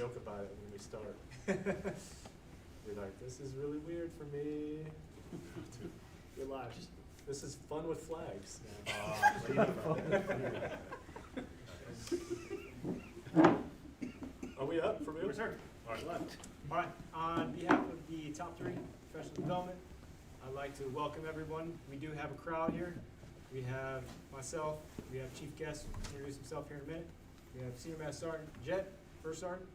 joke about it when we start. We're like, this is really weird for me. You're live. This is fun with flags. Are we up for real? Yes, sir. All right. Left. All right. On behalf of the top 3 professional development, I'd like to welcome everyone. We do have a crowd here. We have myself. We have Chief Guest introduce himself here in a minute. We have Senior Master Sergeant Jet, First Sergeant.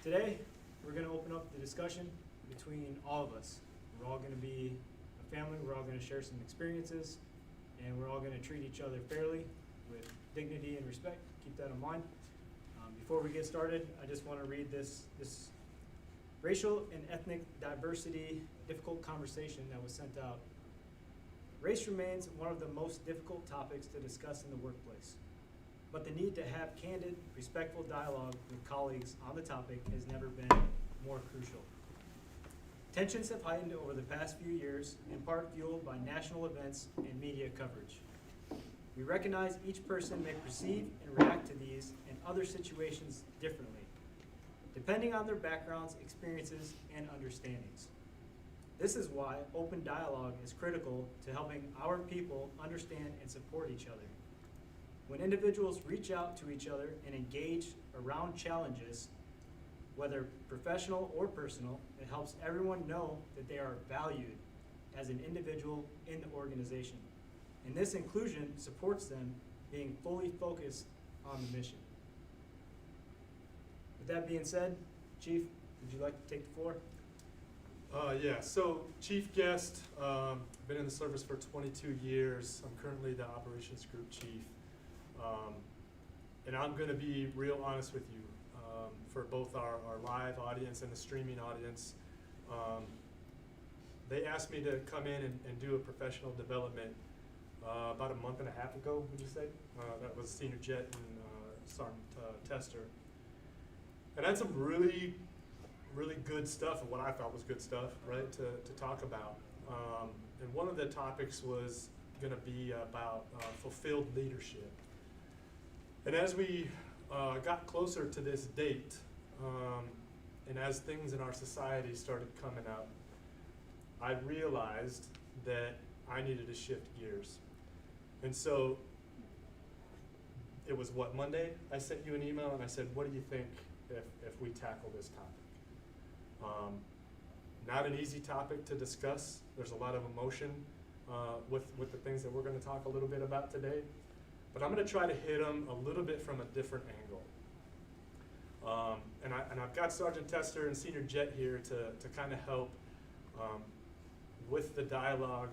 Today, we're going to open up the discussion between all of us. We're all going to be a family. We're all going to share some experiences, and we're all going to treat each other fairly with dignity and respect. Keep that in mind. Before we get started, I just want to read this racial and ethnic diversity difficult conversation that was sent out. Race remains one of the most difficult topics to discuss in the workplace, but the need to have candid, respectful dialogue with colleagues on the topic has never been more crucial. Tensions have heightened over the past few years, in part fueled by national events and media coverage. We recognize each person may perceive and react to these and other situations differently, depending on their backgrounds, experiences, and understandings. This is why open dialogue is critical to helping our people understand and support each other. When individuals reach out to each other and engage around challenges, whether professional or personal, it helps everyone know that they are valued as an individual in the organization. And this inclusion supports them being fully focused on the mission. With that being said, Chief, would you like to take the floor? Yeah, so Chief Guest, been in the service for 22 years. I'm currently the Operations Group Chief. And I'm going to be real honest with you. For both our live audience and the streaming audience, they asked me to come in and do a professional development about a month and a half ago, would you say? That was Senior Jet and Sergeant Tester. And I had some really good stuff, and what I thought was good stuff, right, to talk about. And one of the topics was going to be about fulfilled leadership. And as we got closer to this date, and as things in our society started coming up, I realized that I needed to shift gears. And so it was Monday? I sent you an email and I said, what do you think if we tackle this topic? Not an easy topic to discuss. There's a lot of emotion with the things that we're going to talk a little bit about today. But I'm going to try to hit them a little bit from a different angle. And I've got Sergeant Tester and Senior Jet here to kind of help with the dialogue.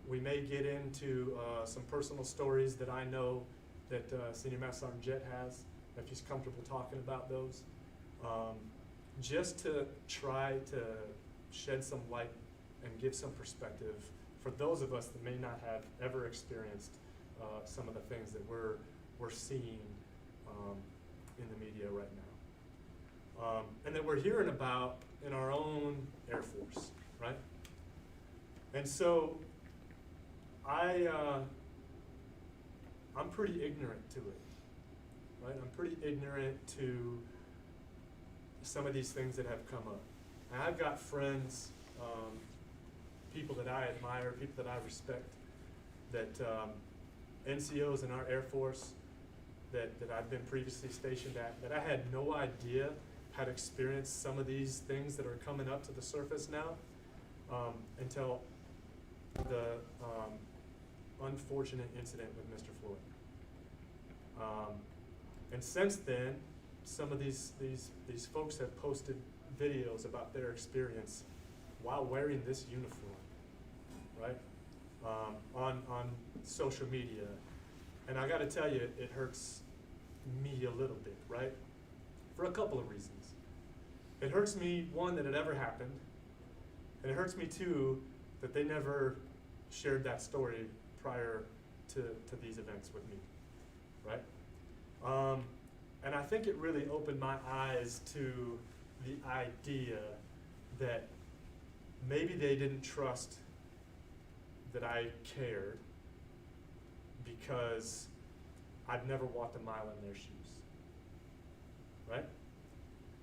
We may get into some personal stories that I know that Senior Master Sergeant Jet has, if he's comfortable talking about those. Just to try to shed some light and give some perspective for those of us that may not have ever experienced some of the things that we're seeing in the media right now. And that we're hearing about in our own Air Force, right? And so I'm pretty ignorant to it, right? I'm pretty ignorant to some of these things that have come up. And I've got friends, people that I admire, people that I respect, that NCOs in our Air Force that I've been previously stationed at, that I had no idea had experienced some of these things that are coming up to the surface now, until the unfortunate incident with Mr. Floyd. And since then, some of these folks have posted videos about their experience while wearing this uniform, right? On social media. And I gotta tell you, it hurts me a little bit, right? For a couple of reasons. It hurts me, one, that it ever happened. And it hurts me, two, that they never shared that story prior to these events with me, right? And I think it really opened my eyes to the idea that maybe they didn't trust that I cared because I've never walked a mile in their shoes, right?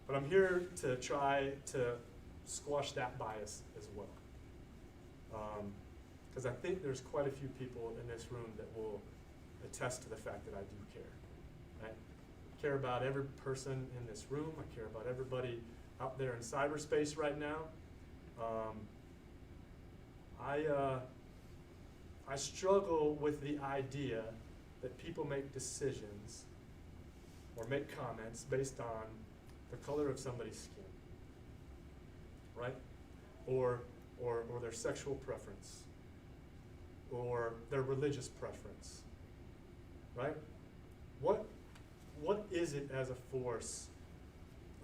But I'm here to try to squash that bias as well. Because I think there's quite a few people in this room that will attest to the fact that I do care, right? I care about every person in this room. I care about everybody out there in cyberspace right now. I struggle with the idea that people make decisions or make comments based on the color of somebody's skin, right? Or their sexual preference, or their religious preference, right? What is it as a force?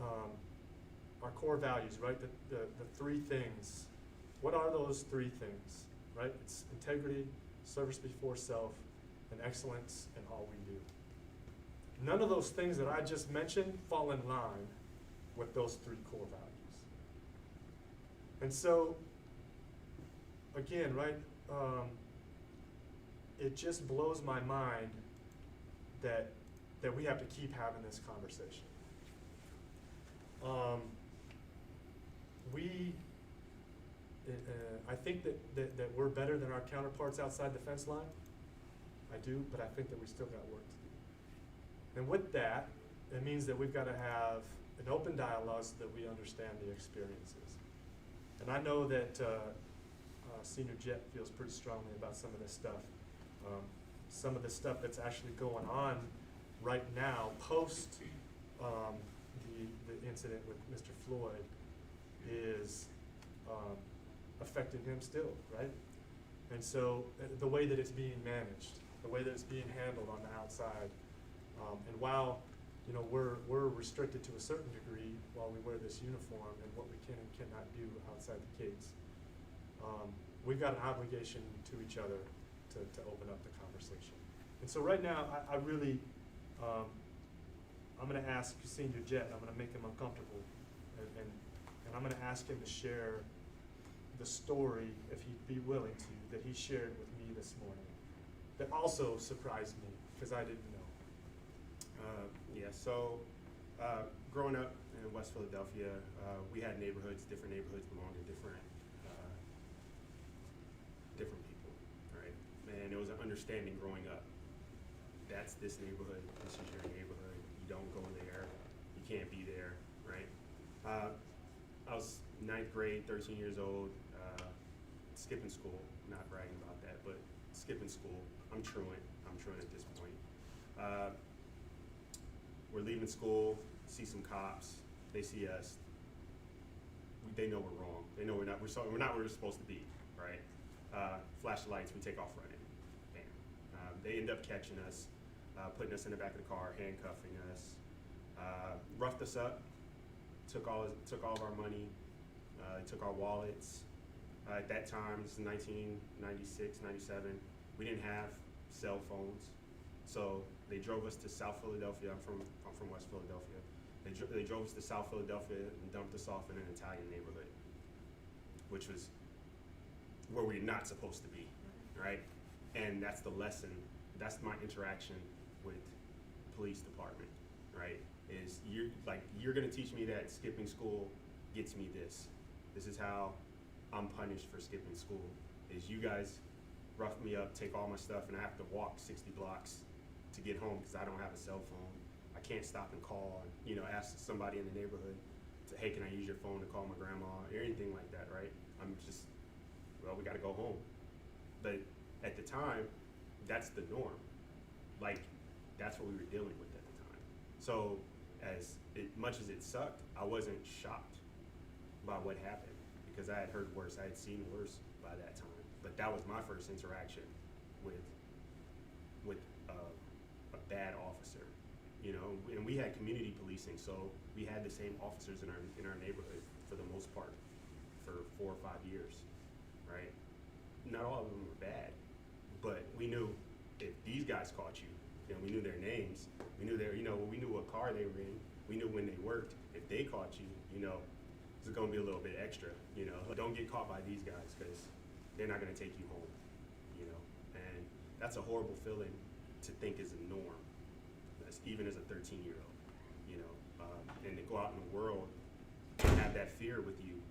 Our core values, right? The three things. What are those three things, right? It's integrity, service before self, and excellence in all we do. None of those things that I just mentioned fall in line with those three core values. And so, again, right, it just blows my mind that we have to keep having this conversation. I think that we're better than our counterparts outside the fence line. I do, but I think that we still got work to do. And with that, it means that we've got to have an open dialogue so that we understand the experiences. And I know that Senior Jet feels pretty strongly about some of this stuff. Some of the stuff that's actually going on right now, post the incident with Mr. Floyd, is affecting him still, right? And so the way that it's being managed, the way that it's being handled on the outside, and while we're restricted to a certain degree while we wear this uniform and what we can and cannot do outside the gates, we've got an obligation to each other to open up the conversation. And so right now, I really, I'm going to ask Senior Jet, I'm going to make him uncomfortable, and I'm going to ask him to share the story, if he'd be willing to, that he shared with me this morning, that also surprised me, because I didn't know. So growing up in West Philadelphia, we had neighborhoods. Different neighborhoods belonged to different people, right? And it was an understanding growing up. That's this neighborhood. This is your neighborhood. You don't go there. You can't be there, right? I was 9th grade, 13 years old, skipping school. Not bragging about that, but skipping school. I'm truant at this point. We're leaving school, see some cops, they see us, they know we're wrong. They know we're not where we're supposed to be, right? Flash the lights, we take off running, bam. They end up catching us, putting us in the back of the car, handcuffing us, roughed us up, took all of our money, took our wallets. At that time, this is 1996, 97, we didn't have cell phones. So they drove us to South Philadelphia. I'm from West Philadelphia. They drove us to South Philadelphia and dumped us off in an Italian neighborhood, which was where we're not supposed to be, right? And that's the lesson. That's my interaction with police department, right? Is you're gonna teach me that skipping school gets me this. This is how I'm punished for skipping school. Is you guys rough me up, take all my stuff, and I have to walk 60 blocks to get home because I don't have a cell phone. I can't stop and call and ask somebody in the neighborhood to, hey, can I use your phone to call my grandma or anything like that, right? I'm just, well, we got to go home. But at the time, that's the norm. Like, that's what we were dealing with at the time. So much as it sucked, I wasn't shocked by what happened because I had heard worse. I had seen worse by that time. But that was my first interaction with a bad officer, and we had community policing, so we had the same officers in our neighborhood for the most part for 4 or 5 years, right? Not all of them were bad, but we knew if these guys caught you, we knew their names, we knew we knew what car they were in, we knew when they worked. If they caught you, it's gonna be a little bit extra, Don't get caught by these guys because they're not gonna take you home, and that's a horrible feeling to think is a norm, even as a 13-year-old, and to go out in the world and have that fear with you,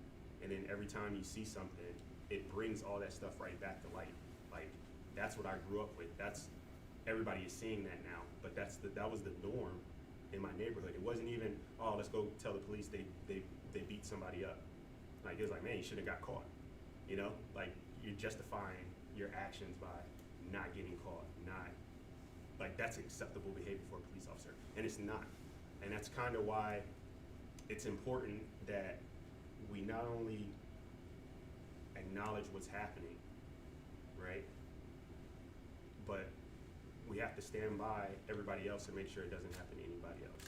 and then every time you see something, it brings all that stuff right back to light. Like, that's what I grew up with. Everybody is seeing that now, but that was the norm in my neighborhood. It wasn't even, oh, let's go tell the police they beat somebody up. Like, it was like, man, you should have got caught. You know, like, you're justifying your actions by not getting caught, like, that's acceptable behavior for a police officer, and it's not. And that's kind of why it's important that we not only acknowledge what's happening, right, but we have to stand by everybody else and make sure it doesn't happen to anybody else,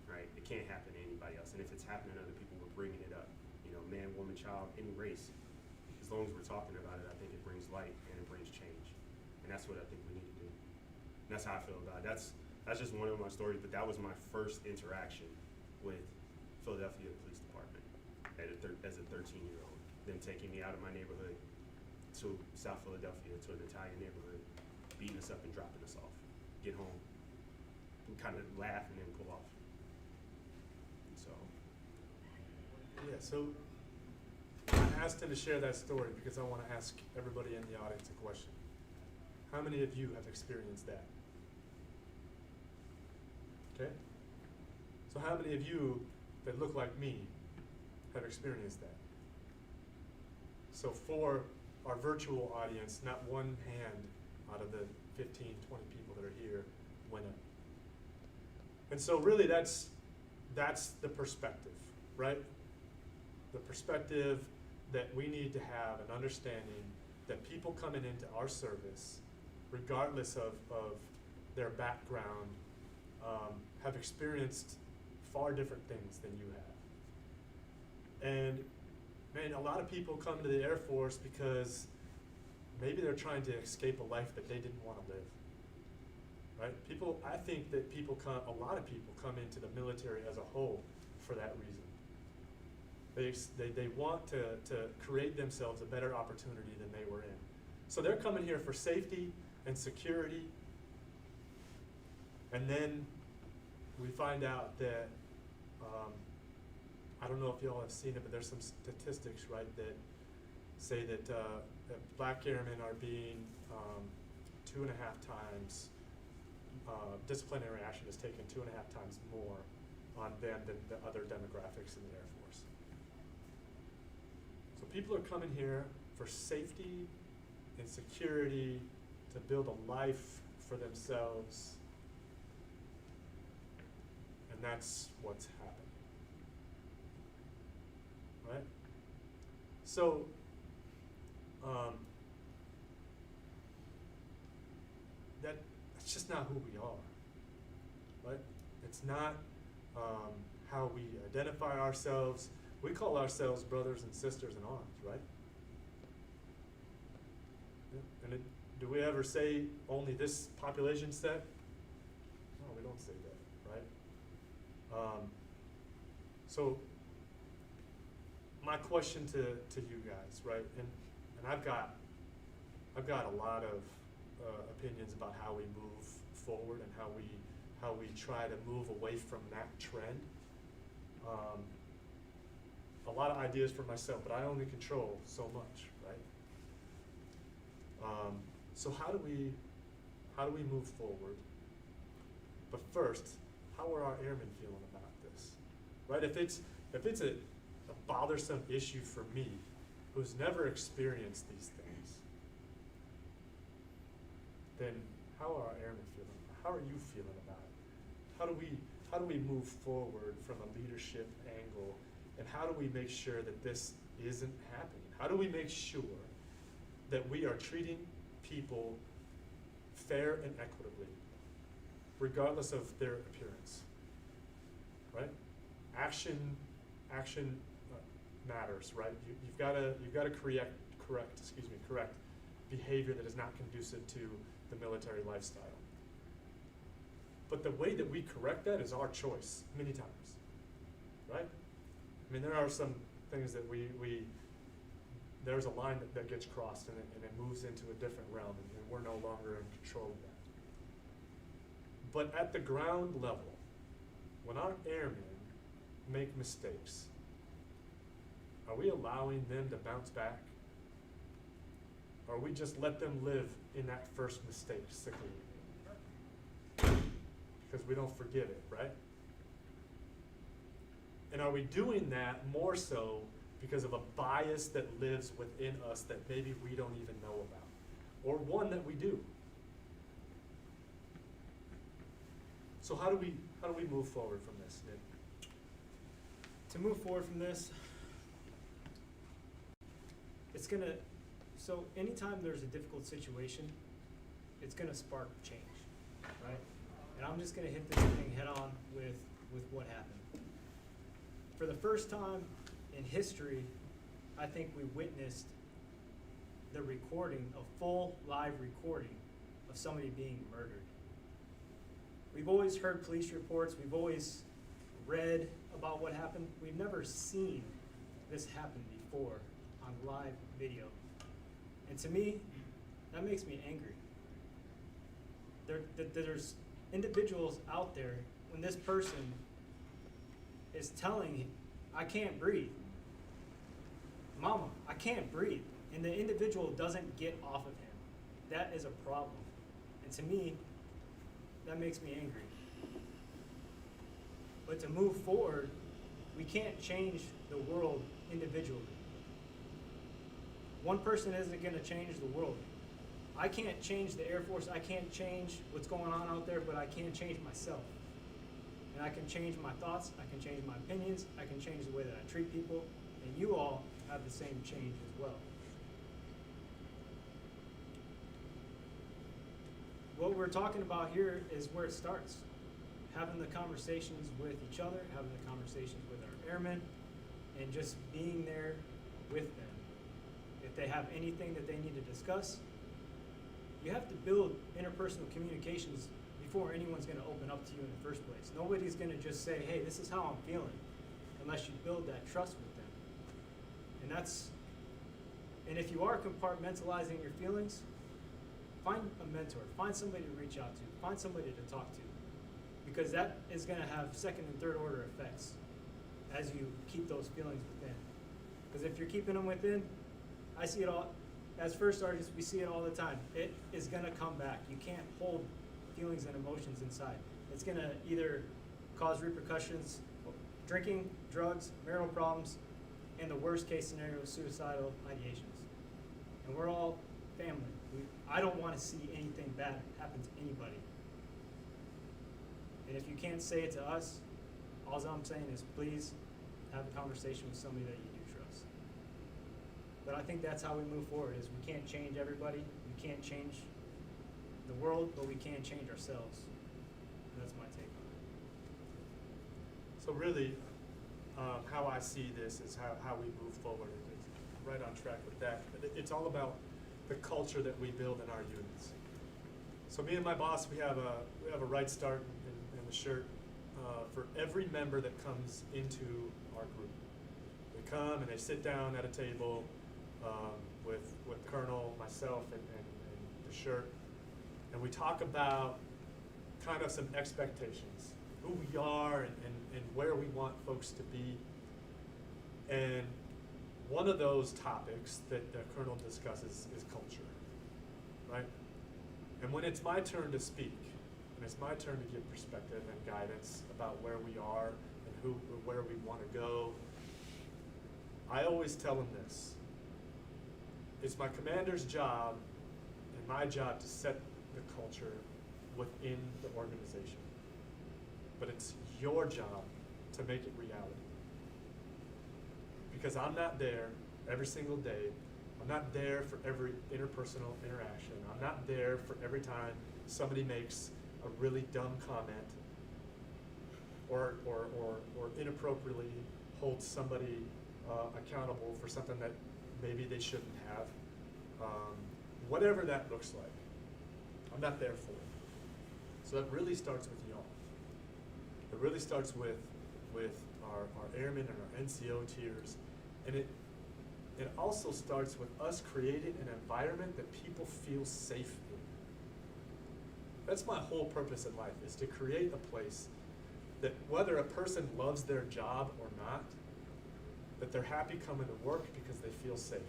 right? It can't happen to anybody else, and if it's happening to other people, we're bringing it up. You know, man, woman, child, any race. As long as we're talking about it, I think it brings light and it brings change, and that's what I think we need to do. And that's how I feel about it. That's just one of my stories, but that was my first interaction with Philadelphia Police Department as a 13-year-old. Them taking me out of my neighborhood to South Philadelphia, to an Italian neighborhood, beating us up and dropping us off. Get home, and kind of laugh and then pull off. So. Yeah, so I asked him to share that story because I want to ask everybody in the audience a question. How many of you have experienced that? Okay? So how many of you that look like me have experienced that? So for our virtual audience, not one hand out of the 15, 20 people that are here went up. And so really that's the perspective, right? The perspective that we need to have an understanding that people coming into our service, regardless of their background, have experienced far different things than you have. And man, a lot of people come to the Air Force because maybe they're trying to escape a life that they didn't want to live. Right? I think that a lot of people come into the military as a whole for that reason. They want to create themselves a better opportunity than they were in. So they're coming here for safety and security. And then we find out that, I don't know if y'all have seen it, but there's some statistics, right, that say that black airmen are being 2.5 times, disciplinary action is taken 2.5 times more on them than the other demographics in the Air Force. So people are coming here for safety and security, to build a life for themselves, and that's what's happening. Right? So, that's just not who we are, right? It's not how we identify ourselves. We call ourselves brothers and sisters in arms, right? Yeah. And do we ever say only this population set? No, we don't say that, right? So my question to you guys, right? And I've got a lot of opinions about how we move forward and how we try to move away from that trend. A lot of ideas for myself, but I only control so much, right? So how do we move forward? But first, how are our airmen feeling about this? Right? If it's a bothersome issue for me, who's never experienced these things, then how are our airmen feeling? How are you feeling about it? How do we move forward from a leadership angle, and how do we make sure that this isn't happening? How do we make sure that we are treating people fair and equitably, regardless of their appearance? Right? Action matters, right? You've got to correct behavior that is not conducive to the military lifestyle. But the way that we correct that is our choice, many times, right? I mean, there are some things that there's a line that gets crossed and it moves into a different realm, and we're no longer in control of that. But at the ground level, when our airmen make mistakes, are we allowing them to bounce back? Or we just let them live in that first mistake sickly? Because we don't forgive it, right? And are we doing that more so because of a bias that lives within us that maybe we don't even know about? Or one that we do? So how do we move forward from this, Nick? To move forward from this, so anytime there's a difficult situation, it's gonna spark change, right? And I'm just gonna hit this thing head on with what happened. For the first time in history, I think we witnessed the recording, a full live recording of somebody being murdered. We've always heard police reports, we've always read about what happened. We've never seen this happen before on live video. And to me, that makes me angry. There's individuals out there when this person is telling, I can't breathe. Mama, I can't breathe. And the individual doesn't get off of him. That is a problem. And to me, that makes me angry. But to move forward, we can't change the world individually. One person isn't going to change the world. I can't change the Air Force. I can't change what's going on out there, but I can change myself. And I can change my thoughts. I can change my opinions. I can change the way that I treat people. And you all have the same change as well. What we're talking about here is where it starts. Having the conversations with each other, having the conversations with our airmen, and just being there with them. If they have anything that they need to discuss, you have to build interpersonal communications before anyone's going to open up to you in the first place. Nobody's going to just say, hey, this is how I'm feeling, unless you build that trust with them. And if you are compartmentalizing your feelings, find a mentor, find somebody to reach out to, find somebody to talk to, because that is going to have second and third order effects as you keep those feelings within. Because if you're keeping them within, I see it all, as first sergeants, we see it all the time. It is going to come back. You can't hold feelings and emotions inside. It's going to either cause repercussions, drinking, drugs, marital problems, and the worst case scenario, suicidal ideations. And we're all family. I don't want to see anything bad happen to anybody. And if you can't say it to us, all I'm saying is please have a conversation with somebody that you do trust. But I think that's how we move forward, is we can't change everybody. We can't change the world, but we can change ourselves. And that's my take on it. So really, how I see this is how we move forward. It's right on track with that. It's all about the culture that we build in our units. So me and my boss, we have a right start in the shirt for every member that comes into our group. They come and they sit down at a table with Colonel, myself, and the shirt, and we talk about kind of some expectations, who we are and where we want folks to be. And one of those topics that the Colonel discusses is culture, right? And when it's my turn to speak, and it's my turn to give perspective and guidance about where we are and where we want to go, I always tell them this. It's my commander's job and my job to set the culture within the organization. But it's your job to make it reality. Because I'm not there every single day. I'm not there for every interpersonal interaction. I'm not there for every time somebody makes a really dumb comment or inappropriately holds somebody accountable for something that maybe they shouldn't have. Whatever that looks like, I'm not there for it. So that really starts with y'all. It really starts with our airmen and our NCO tiers. And it also starts with us creating an environment that people feel safe in. That's my whole purpose in life, is to create a place that whether a person loves their job or not, that they're happy coming to work because they feel safe.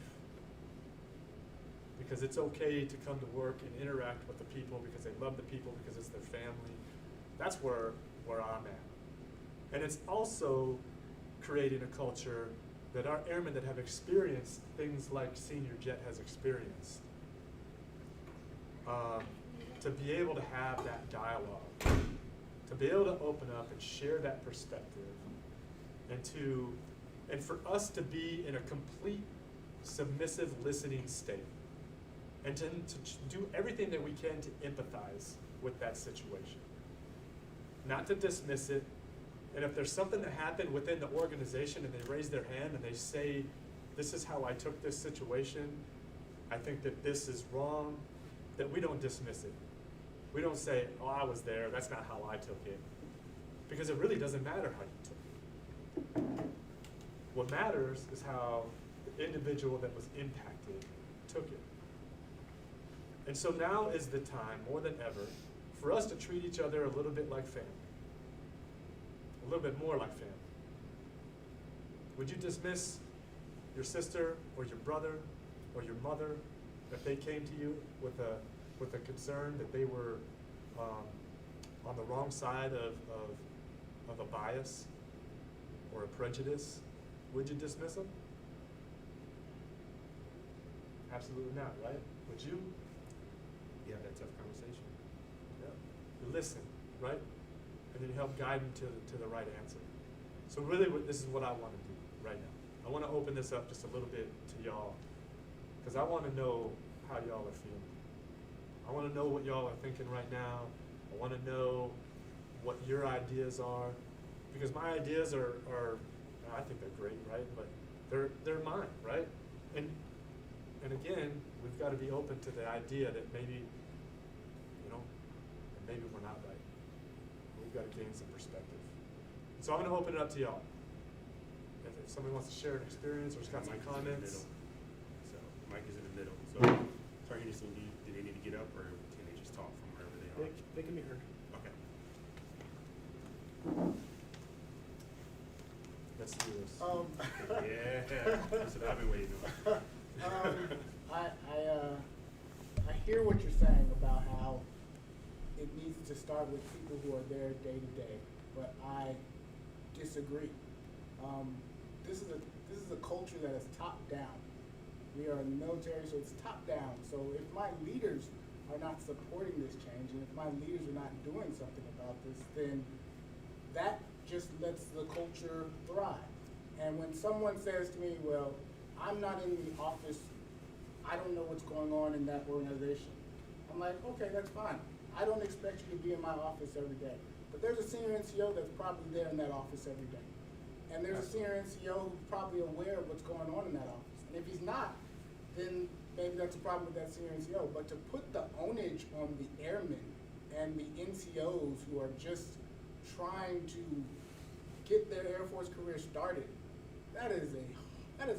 Because it's okay to come to work and interact with the people because they love the people, because it's their family. That's where I'm at. And it's also creating a culture that our airmen that have experienced things like Senior Jet has experienced, to be able to have that dialogue, to be able to open up and share that perspective, and for us to be in a complete submissive listening state, and to do everything that we can to empathize with that situation, not to dismiss it. And if there's something that happened within the organization and they raise their hand and they say, this is how I took this situation, I think that this is wrong, that we don't dismiss it. We don't say, oh, I was there, that's not how I took it. Because it really doesn't matter how you took it. What matters is how the individual that was impacted took it. And so now is the time, more than ever, for us to treat each other a little bit like family. A little bit more like family. Would you dismiss your sister or your brother or your mother if they came to you with a concern that they were on the wrong side of a bias or a prejudice? Would you dismiss them? Absolutely not, right? Would you? You have that tough conversation. Yeah. You listen, right? And then you help guide them to the right answer. So really, this is what I want to do right now. I want to open this up just a little bit to y'all, because I want to know how y'all are feeling. I want to know what y'all are thinking right now. I want to know what your ideas are, because my ideas are I think they're great, right? But they're mine, right? And again, we've got to be open to the idea that maybe, maybe we're not right. We've got to gain some perspective. So I'm going to open it up to y'all. If somebody wants to share an experience or has got some Mike comments. Is in the middle. So Mike is in the middle. So target team, do they need to get up or can they just talk from wherever they are? They can be heard. Okay. Let's do this. Yeah, that's what I've been waiting on. I hear what you're saying about how it needs to start with people who are there day to day, but I disagree. This is a culture that is top down. We are in the military, so it's top down. So if my leaders are not supporting this change, and if my leaders are not doing something about this, then that just lets the culture thrive. And when someone says to me, well, I'm not in the office, I don't know what's going on in that organization, I'm like, okay, that's fine. I don't expect you to be in my office every day. But there's a senior NCO that's probably there in that office every day. And there's a senior NCO who's probably aware of what's going on in that office. And if he's not, then maybe that's a problem with that senior NCO. But to put the onage on the airmen and the NCOs who are just trying to get their Air Force career started, that is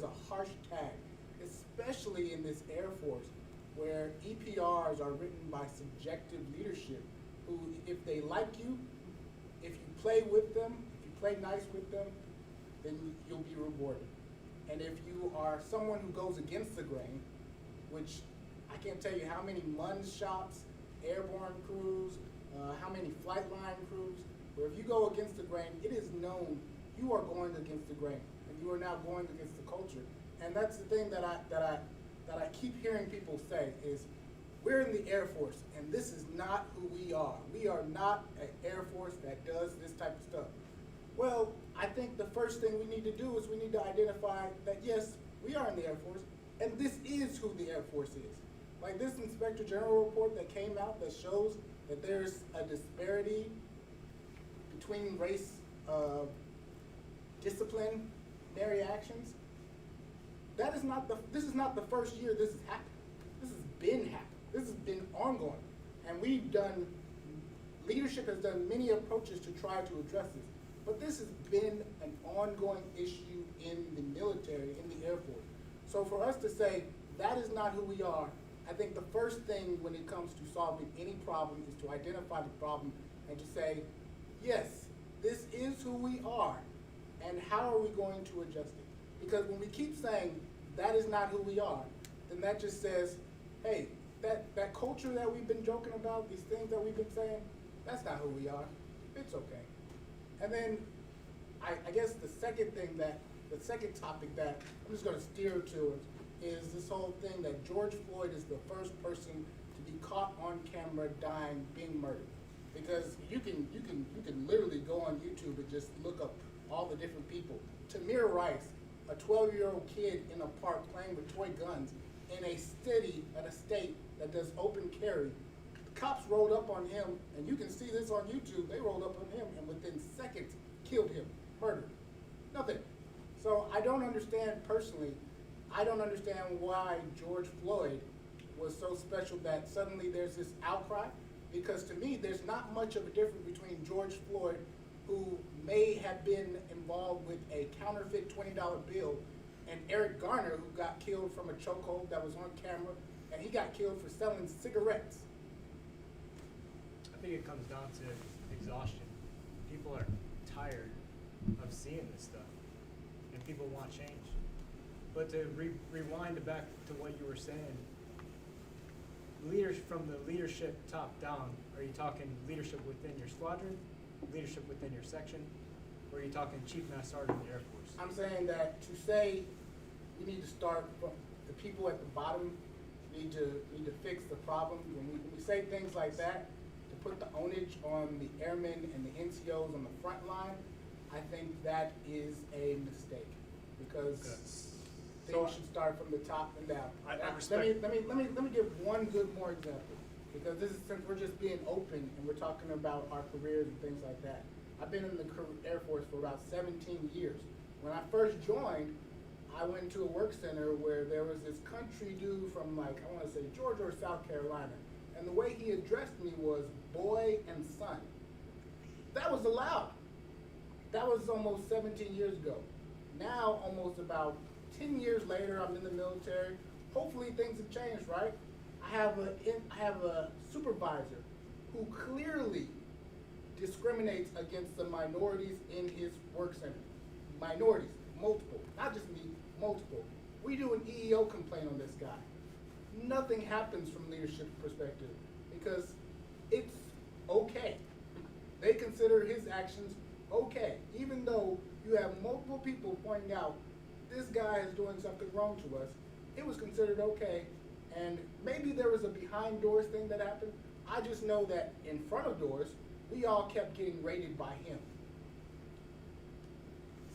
a harsh tag, especially in this Air Force where EPRs are written by subjective leadership who, if they like you, if you play with them, if you play nice with them, then you'll be rewarded. And if you are someone who goes against the grain, which I can't tell you how many MUNS shops, airborne crews, how many flight line crews, where if you go against the grain, it is known you are going against the grain, and you are now going against the culture. And that's the thing that I keep hearing people say is, we're in the Air Force, and this is not who we are. We are not an Air Force that does this type of stuff. Well, I think the first thing we need to do is we need to identify that, yes, we are in the Air Force, and this is who the Air Force is. Like this Inspector General report that came out that shows that there's a disparity between race disciplinary actions. This is not the first year this has happened. This has been happening. This has been ongoing. And leadership has done many approaches to try to address this. But this has been an ongoing issue in the military, in the Air Force. So for us to say, that is not who we are, I think the first thing when it comes to solving any problem is to identify the problem and to say, yes, this is who we are, and how are we going to adjust it? Because when we keep saying that is not who we are, then that just says, hey, that culture that we've been joking about, these things that we've been saying, that's not who we are. It's okay. And then I guess the second topic that I'm just going to steer to is this whole thing that George Floyd is the first person to be caught on camera dying, being murdered. Because you can literally go on YouTube and just look up all the different people. Tamir Rice, a 12-year-old kid in a park playing with toy guns in a state that does open carry. The cops rolled up on him, and you can see this on YouTube. They rolled up on him and within seconds killed him, murdered. Nothing. So I don't understand personally, I don't understand why George Floyd was so special that suddenly there's this outcry. Because to me, there's not much of a difference between George Floyd, who may have been involved with a counterfeit $20 bill, and Eric Garner, who got killed from a chokehold that was on camera, and he got killed for selling cigarettes. I think it comes down to exhaustion. People are tired of seeing this stuff, and people want change. But to rewind back to what you were saying, leaders from the leadership top down, are you talking leadership within your squadron, leadership within your section, or are you talking Chief Master Sergeant of the Air Force? I'm saying that to say we need to start from the people at the bottom need to fix the problem. When we say things like that, to put the onus on the airmen and the NCOs on the front line, I think that is a mistake because things should start from the top and down. I respect. Let me give one good more example, because this is, since we're just being open and we're talking about our careers and things like that. I've been in the Air Force for about 17 years. When I first joined, I went to a work center where there was this country dude from, like, I want to say Georgia or South Carolina, and the way he addressed me was boy and son. That was allowed. That was almost 17 years ago. Now, almost about 10 years later, I'm in the military. Hopefully things have changed, right? I have a supervisor who clearly discriminates against the minorities in his work center. Minorities, multiple, not just me, multiple. We do an EEO complaint on this guy. Nothing happens from leadership perspective because it's okay. They consider his actions okay, even though you have multiple people pointing out this guy is doing something wrong to us. It was considered okay, and maybe there was a behind doors thing that happened. I just know that in front of doors, we all kept getting rated by him.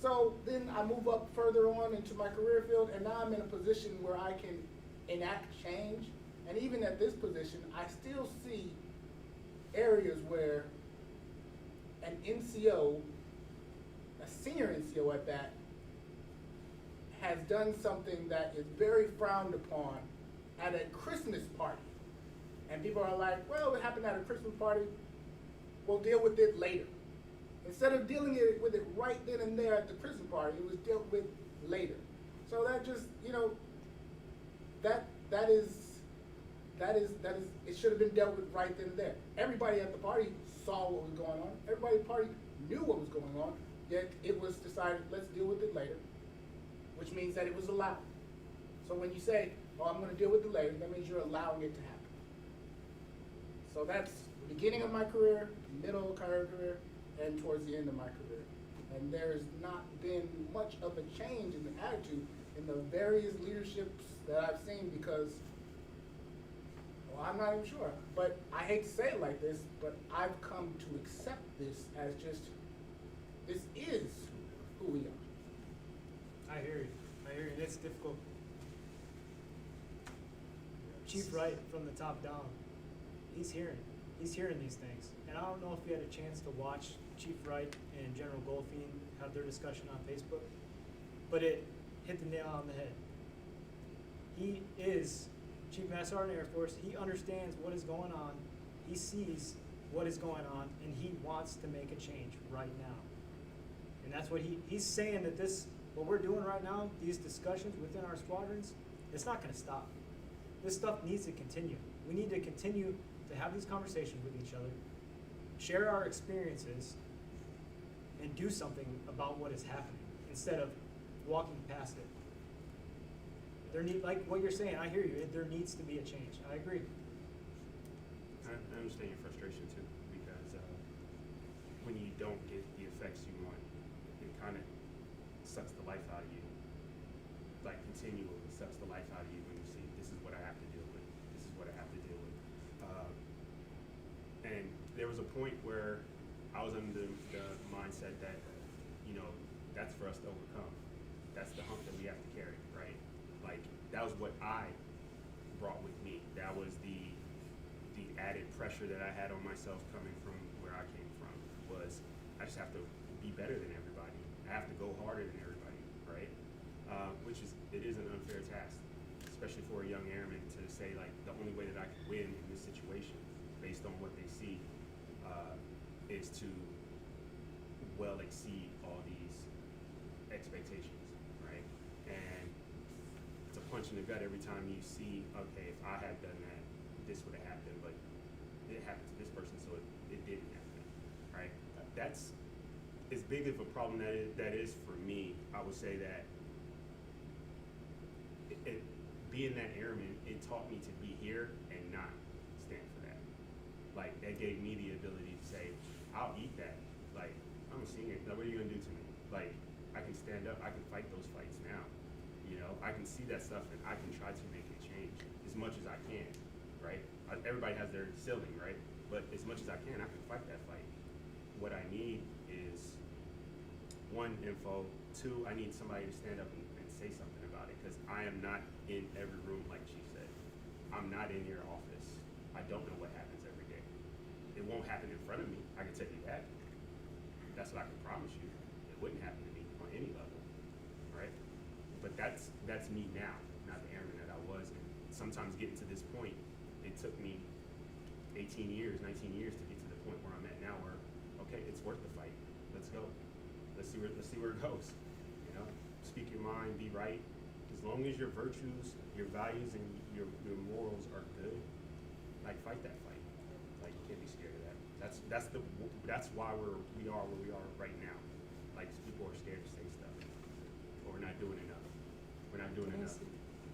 So then I move up further on into my career field, and now I'm in a position where I can enact change. And even at this position, I still see areas where an NCO, a senior NCO at that, has done something that is very frowned upon at a Christmas party. And people are like, well, it happened at a Christmas party, we'll deal with it later. Instead of dealing with it right then and there at the Christmas party, it was dealt with later. So that just, that is, it should have been dealt with right then and there. Everybody at the party saw what was going on. Everybody at the party knew what was going on, yet it was decided, let's deal with it later, which means that it was allowed. So when you say, oh, I'm gonna deal with it later, that means you're allowing it to happen. So that's the beginning of my career, middle of career, and towards the end of my career. And there's not been much of a change in the attitude in the various leaderships that I've seen because, well, I'm not even sure. But I hate to say it like this, but I've come to accept this as just, this is who we are. I hear you. And it's difficult. Chief Wright from the top down, he's hearing these things. And I don't know if you had a chance to watch Chief Wright and General Goldfein have their discussion on Facebook, but it hit the nail on the head. He is Chief Master Sergeant Air Force. He understands what is going on. He sees what is going on, and he wants to make a change right now. And that's what he's saying, that what we're doing right now, these discussions within our squadrons, it's not going to stop. This stuff needs to continue. We need to continue to have these conversations with each other, share our experiences, and do something about what is happening instead of walking past it. Like what you're saying, I hear you. There needs to be a change. I agree. I understand your frustration too, because when you don't get the effects you want, it kind of sucks the life out of you. Like continually sucks the life out of you when you see this is what I have to deal with. This is what I have to deal with. And there was a point where I was under the mindset that, that's for us to overcome. That's the hump that we have to carry, right? Like that was what I brought with me. That was the added pressure that I had on myself coming from where I came from, was I just have to be better than everybody. I have to go harder than everybody, right? It is an unfair task, especially for a young airman to say like the only way that I can win in this situation based on what they see is to well exceed all these expectations, right? And it's a punch in the gut every time you see, okay, if I had done that, this would have happened, but it happened to this person, so it didn't happen, right? That's as big of a problem that is for me. I would say that being that airman, it taught me to be here and not stand for that. Like that gave me the ability to say, I'll eat that. Like I'm a senior. Now what are you gonna do to me? Like I can stand up. I can fight those fights now. I can see that stuff and I can try to make it change as much as I can. Right? Everybody has their ceiling, right? But as much as I can fight that fight. What I need is one, info. Two, I need somebody to stand up and say something about it, because I am not in every room, like she said. I'm not in your office. I don't know what happens every day. It won't happen in front of me. I can tell you that. That's what I can promise you. It wouldn't happen to me on any level, right? But that's me now, not the airman that I was. And sometimes getting to this point, it took me 18 years, 19 years to get to the point where I'm at now, where okay, it's worth the fight. Let's go. Let's see where it goes. Speak your mind, be right. As long as your virtues, your values, and your morals are good, like fight that fight. Like you can't be scared of that. That's why we are where we are right now. Like people are scared to say stuff, or we're not doing enough. We're not doing enough.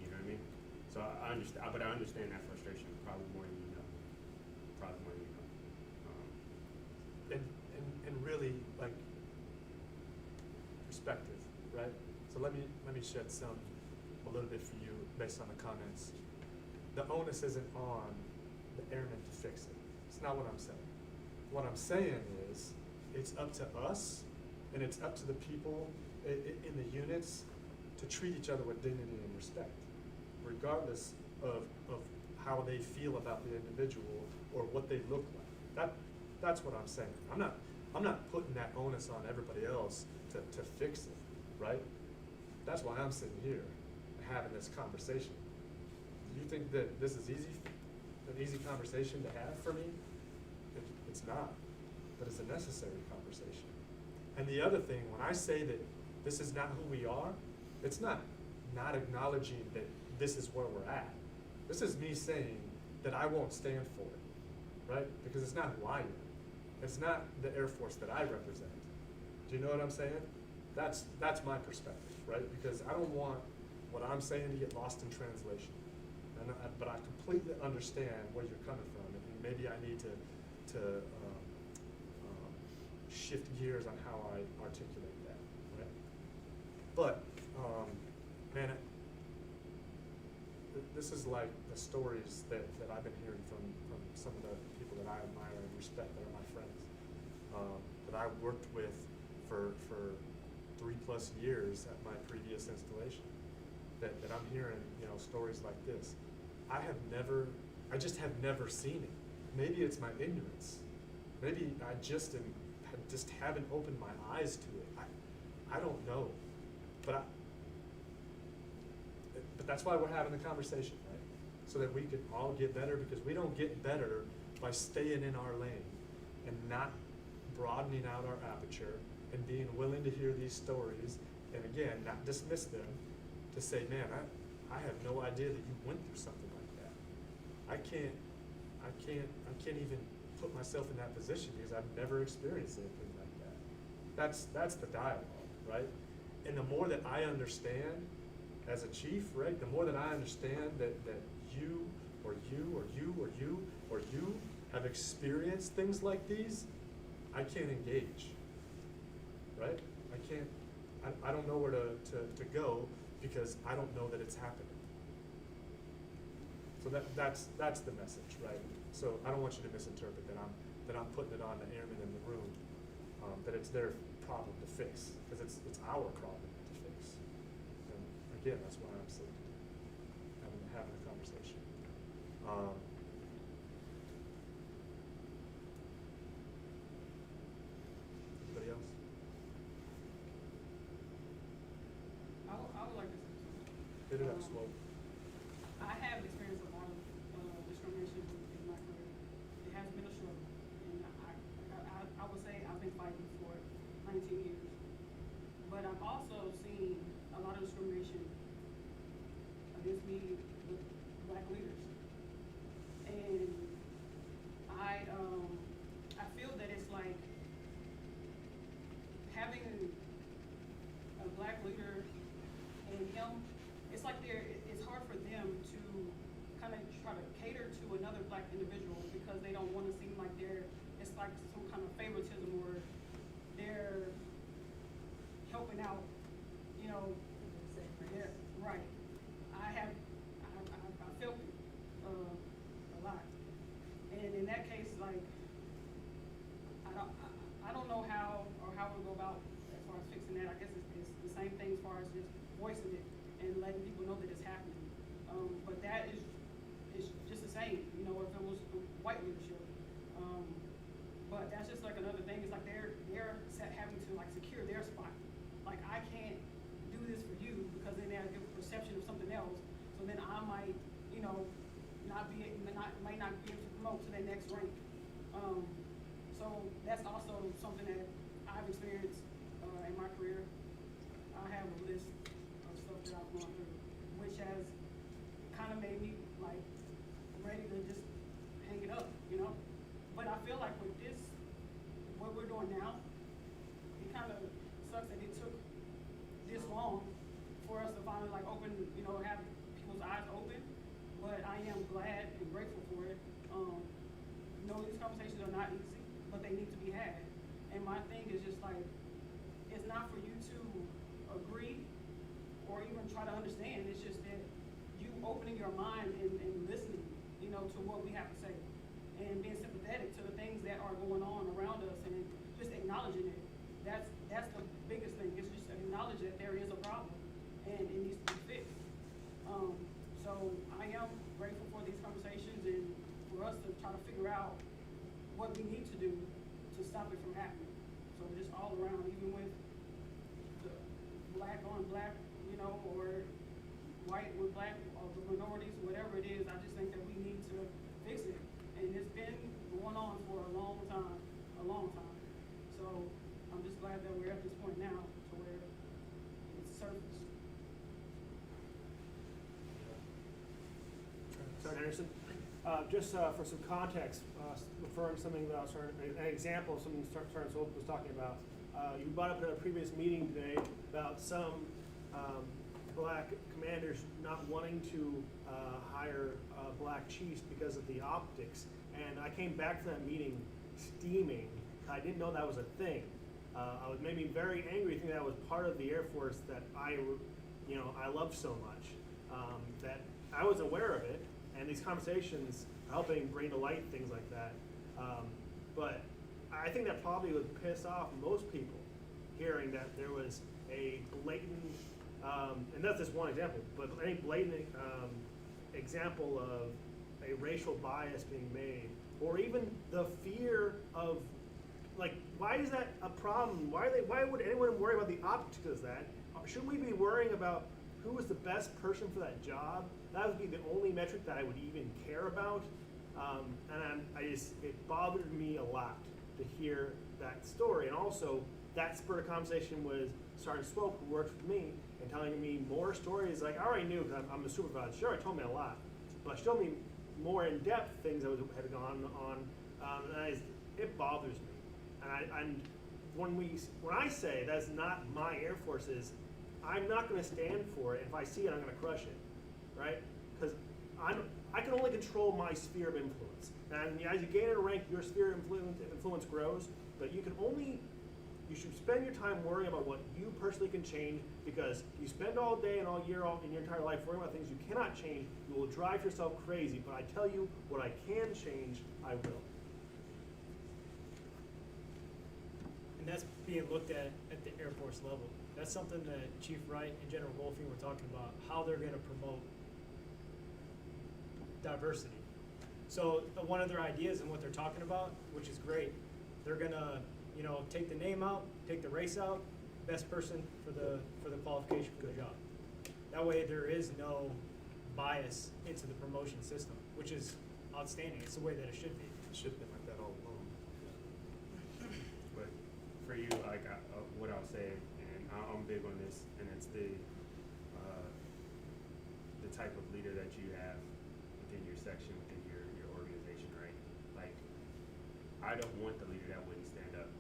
You know what I mean? So I understand, but I understand that frustration probably more than you know. Probably more than you know. And really, like, perspective, right? So let me shed a little bit for you based on the comments. The onus isn't on the airmen to fix it. It's not what I'm saying. What I'm saying is, it's up to us, and it's up to the people in the units to treat each other with dignity and respect, regardless of how they feel about the individual or what they look like. That's what I'm saying. I'm not putting that onus on everybody else to fix it, right? That's why I'm sitting here having this conversation. Do you think that this is an easy conversation to have for me? It's not, but it's a necessary conversation. And the other thing, when I say that this is not who we are, it's not acknowledging that this is where we're at. This is me saying that I won't stand for it, right? Because it's not who I am. It's not the Air Force that I represent. Do you know what I'm saying? That's my perspective, right? Because I don't want what I'm saying to get lost in translation. But I completely understand where you're coming from, and maybe I need to shift gears on how I articulate that, right? But man, this is like the stories that I've been hearing from some of the people that I admire and respect, that are my friends, that I worked with for 3+ years at my previous installation. That I'm hearing, stories like this. I just have never seen it. Maybe it's my ignorance. Maybe I just haven't opened my eyes to it. I don't know, but that's why we're having the conversation, right? So that we can all get better, because we don't get better by staying in our lane and not broadening out our aperture and being willing to hear these stories, and again, not dismiss them, to say, man, I have no idea that you went through something like that. I can't even put myself in that position, because I've never experienced anything like that. That's the dialogue, right? And the more that I understand as a chief, right, the more that I understand that you or you or you or you or you have experienced things like these, I can't engage, right? I don't know where to go because I don't know that it's happening. So that's the message, right? So I don't want you to misinterpret that I'm putting it on the airmen in the room, that it's their problem to fix, because it's our problem to fix. And again, that's why I'm so having a conversation. Anybody else? I would like to say something. Hit it up, Swope. I have experienced a lot of discrimination in my career. It has been a struggle, and I would say I've been fighting for 19 years. But I've also seen a lot of discrimination against me with black leaders, and I feel that it's like having a black leader and him. It's like it's hard for them to kind of try to cater to another black individual because they don't want to seem like it's like some kind of favoritism or they're helping out, you know. They're, right. I felt it a lot. And in that case, like, I don't know how we'll go about as far as fixing that. I guess it's the same thing as far as just voicing it and letting people know that it's happening. But that is just the same, you know, if it was white leadership. But that's just like another thing. It's like they're having to like secure their spot. Like I can't do this for you because then they'll give a perception of something else. So then I might, you know, might not be able to promote to their next rank. So that's also something that I've experienced in my career. I have a list of stuff that I've gone through, which has kind of made me like ready to just hang it up, you know. But I feel like with this, what we're doing now, it kind of sucks that it took this long for us to finally like open, you know, have people's eyes open. But I am glad and grateful for it. No, these conversations are not easy, but they need to be had. And my thing is just like, it's not for you to agree or even try to understand. It's just that you opening your mind and listening, you know, to what we have to say and being sympathetic to the things that are going on around us and just acknowledging it. That's the biggest thing. It's just to acknowledge that there is a problem and it needs to be fixed. So I am grateful for these conversations and for us to try to figure out what we need to do to stop it from happening. So just all around, even with the black on black, you know, or white with black, or the minorities, whatever it is, I just think that we need to fix it. And it's been going on for a long time. So I'm just glad that we're at this point now to where it's surfaced. Sergeant Anderson, just for some context, referring to something about an example of something Sergeant Swope was talking about. You brought up in a previous meeting today about some black commanders not wanting to hire black chiefs because of the optics. And I came back from that meeting steaming. I didn't know that was a thing. I was maybe very angry thinking that was part of the Air Force that I loved so much. That I was aware of it, and these conversations are helping bring to light things like that. But I think that probably would piss off most people, hearing that there was a blatant, and that's just one example, but any blatant example of a racial bias being made, or even the fear of, like, why is that a problem? Why would anyone worry about the optics of that? Shouldn't we be worrying about who is the best person for that job? That would be the only metric that I would even care about. And it bothered me a lot to hear that story. And also, that spurred a conversation with Sergeant Swope, who worked with me, and telling me more stories. Like, I already knew, because I'm a supervisor. She already told me a lot. But she told me more in-depth things that had gone on. And it bothers me. And when I say that's not my Air Force is, I'm not going to stand for it. If I see it, I'm going to crush it, right? Because I can only control my sphere of influence. And as you gain in rank, your sphere of influence grows, but you should spend your time worrying about what you personally can change, because you spend all day and all year, in your entire life worrying about things you cannot change, you will drive yourself crazy. But I tell you, what I can change, I will. And that's being looked at the Air Force level. That's something that Chief Wright and General Wolfing were talking about, how they're going to promote diversity. So one of their ideas and what they're talking about, which is great, they're going to, take the name out, take the race out, best person for the qualification for the job. That way there is no bias into the promotion system, which is outstanding. It's the way that it should be. It should have been like that all along. But for you, like what I'll say, and I'm big on this, and it's the type of leader that you have within your section, within your organization, right? Like, I don't want the leader that wouldn't stand up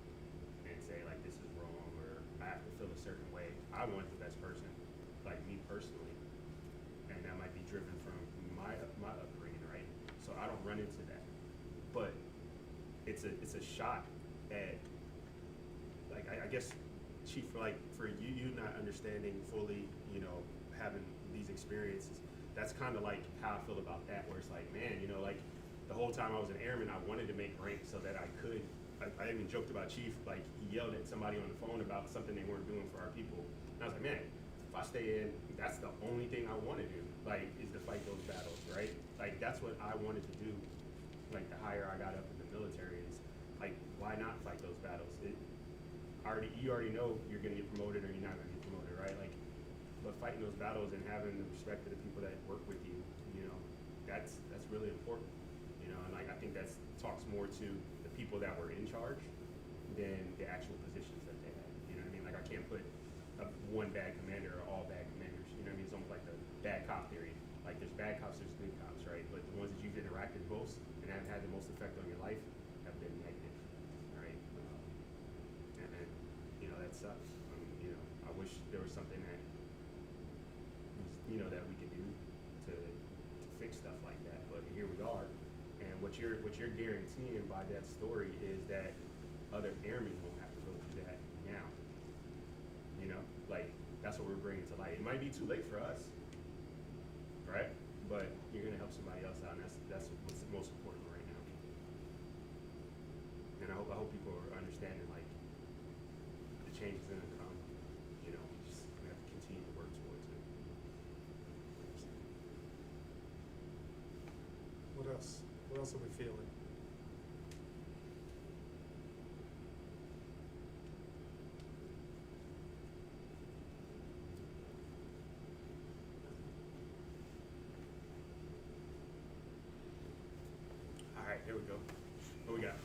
and say, like, this is wrong, or I have to feel a certain way. I want the best person, like me personally, and that might be driven from my upbringing, right? So I don't run into that, but it's a shot at, like, I guess, Chief, like, for you not understanding fully, having these experiences, that's kind of like how I feel about that, where it's like, man, like, the whole time I was an airman, I wanted to make rank so that I could. I even joked about Chief, like, he yelled at somebody on the phone about something they weren't doing for our people, and I was like, man, if I stay in, that's the only thing I want to do, like, is to fight those battles, right? Like, that's what I wanted to do. Like, the higher I got up in the military, is like, why not fight those battles? You already know you're gonna get promoted or you're not gonna get promoted, right? Like, but fighting those battles and having the respect of the people that work with you, that's really important. And like, I think that talks more to the people that were in charge than the actual positions that they had. You know what I mean? Like, I can't put one bad commander or all bad commanders. You know what I mean? It's almost like the bad cop theory. Like, there's bad cops, there's good cops, right? But the ones that you've interacted most and have had the most effect on your life have been negative, right? And that sucks. I wish there was something that was, that we could do to fix stuff like that. But here we are, and what you're guaranteeing by that story is that other airmen won't have to go through that now. Like, that's what we're bringing to light. It might be too late for us, right? But you're gonna help somebody else out, and that's what's most important right now. And I hope people are understanding, like, the change is gonna come. Just we have to continue to work towards it. What else? What else are we feeling? All right, here we go. What we got?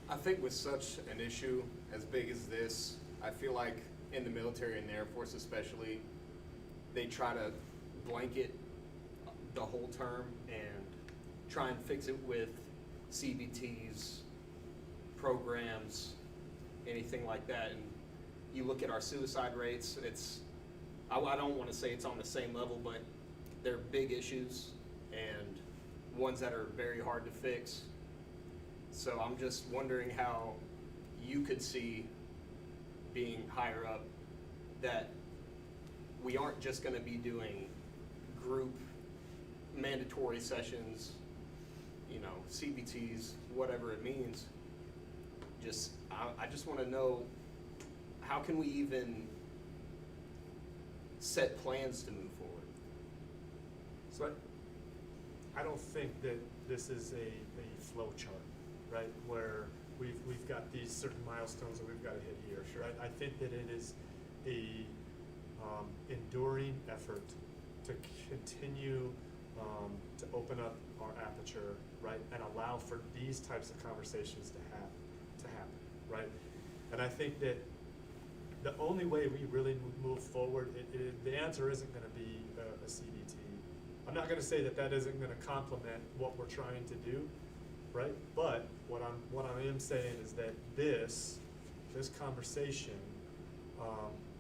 I think with such an issue as big as this, I feel like in the military and the Air Force especially, they try to blanket the whole term and try and fix it with CBTs, programs, anything like that. And you look at our suicide rates, I don't want to say it's on the same level, but they're big issues and ones that are very hard to fix. So I'm just wondering how you could see, being higher up, that we aren't just going to be doing group mandatory sessions, CBTs, whatever it means. I just want to know, how can we even set plans to move forward? So I don't think that this is a flow chart, right? Where we've got these certain milestones that we've got to hit here. Sure. Right? I think that it is a enduring effort to continue to open up our aperture, right, and allow for these types of conversations to happen, right? And I think that the only way we really move forward, the answer isn't going to be a CBT. I'm not going to say that isn't going to complement what we're trying to do, right? But what I am saying is that this this conversation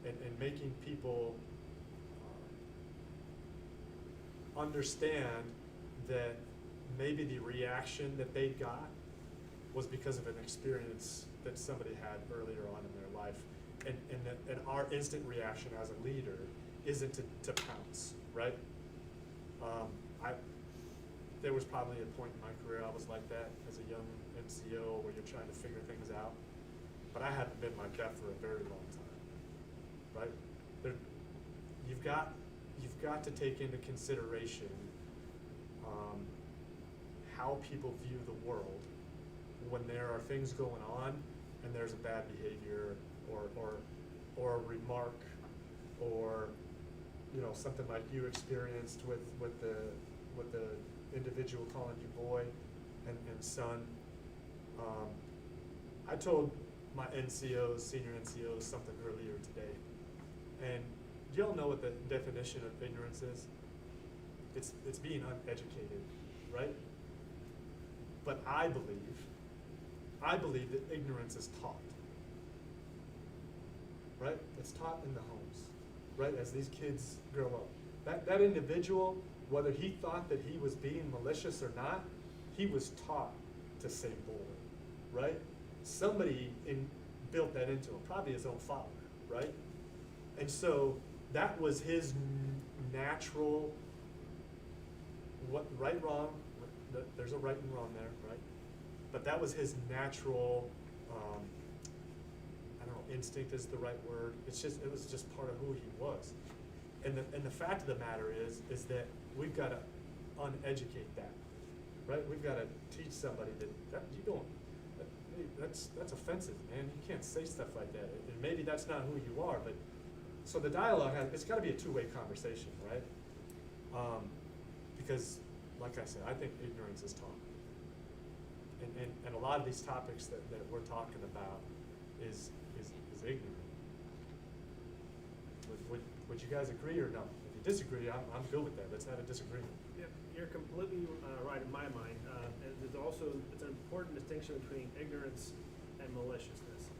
and making people understand that maybe the reaction that they got was because of an experience that somebody had earlier on in their life, and our instant reaction as a leader isn't to pounce, right? There was probably a point in my career I was like that as a young NCO where you're trying to figure things out, but I haven't been like that for a very long time, right? You've got to take into consideration how people view the world when there are things going on and there's a bad behavior or a remark or something like you experienced with the individual calling you boy and son. I told my NCOs, senior NCOs, something earlier today, and do y'all know what the definition of ignorance is? It's being uneducated, right? But I believe that ignorance is taught, right? It's taught in the homes, right? As these kids grow up. That individual, whether he thought that he was being malicious or not, he was taught to say boy, right? Somebody built that into him, probably his own father, right? And so that was his natural, right, wrong, there's a right and wrong there, right? But that was his natural, I don't know, instinct is the right word. It was just part of who he was. And the fact of the matter is that we've got to uneducate that, right? We've got to teach somebody that you don't, that's offensive, man. You can't say stuff like that. And maybe that's not who you are, but so the dialogue it's got to be a two-way conversation, right? Because, like I said, I think ignorance is taught. And a lot of these topics that we're talking about is ignorant. Would you guys agree or no? If you disagree, I'm good with that. Let's have a disagreement. Yep, you're completely right in my mind. And there's also, it's an important distinction between ignorance and maliciousness.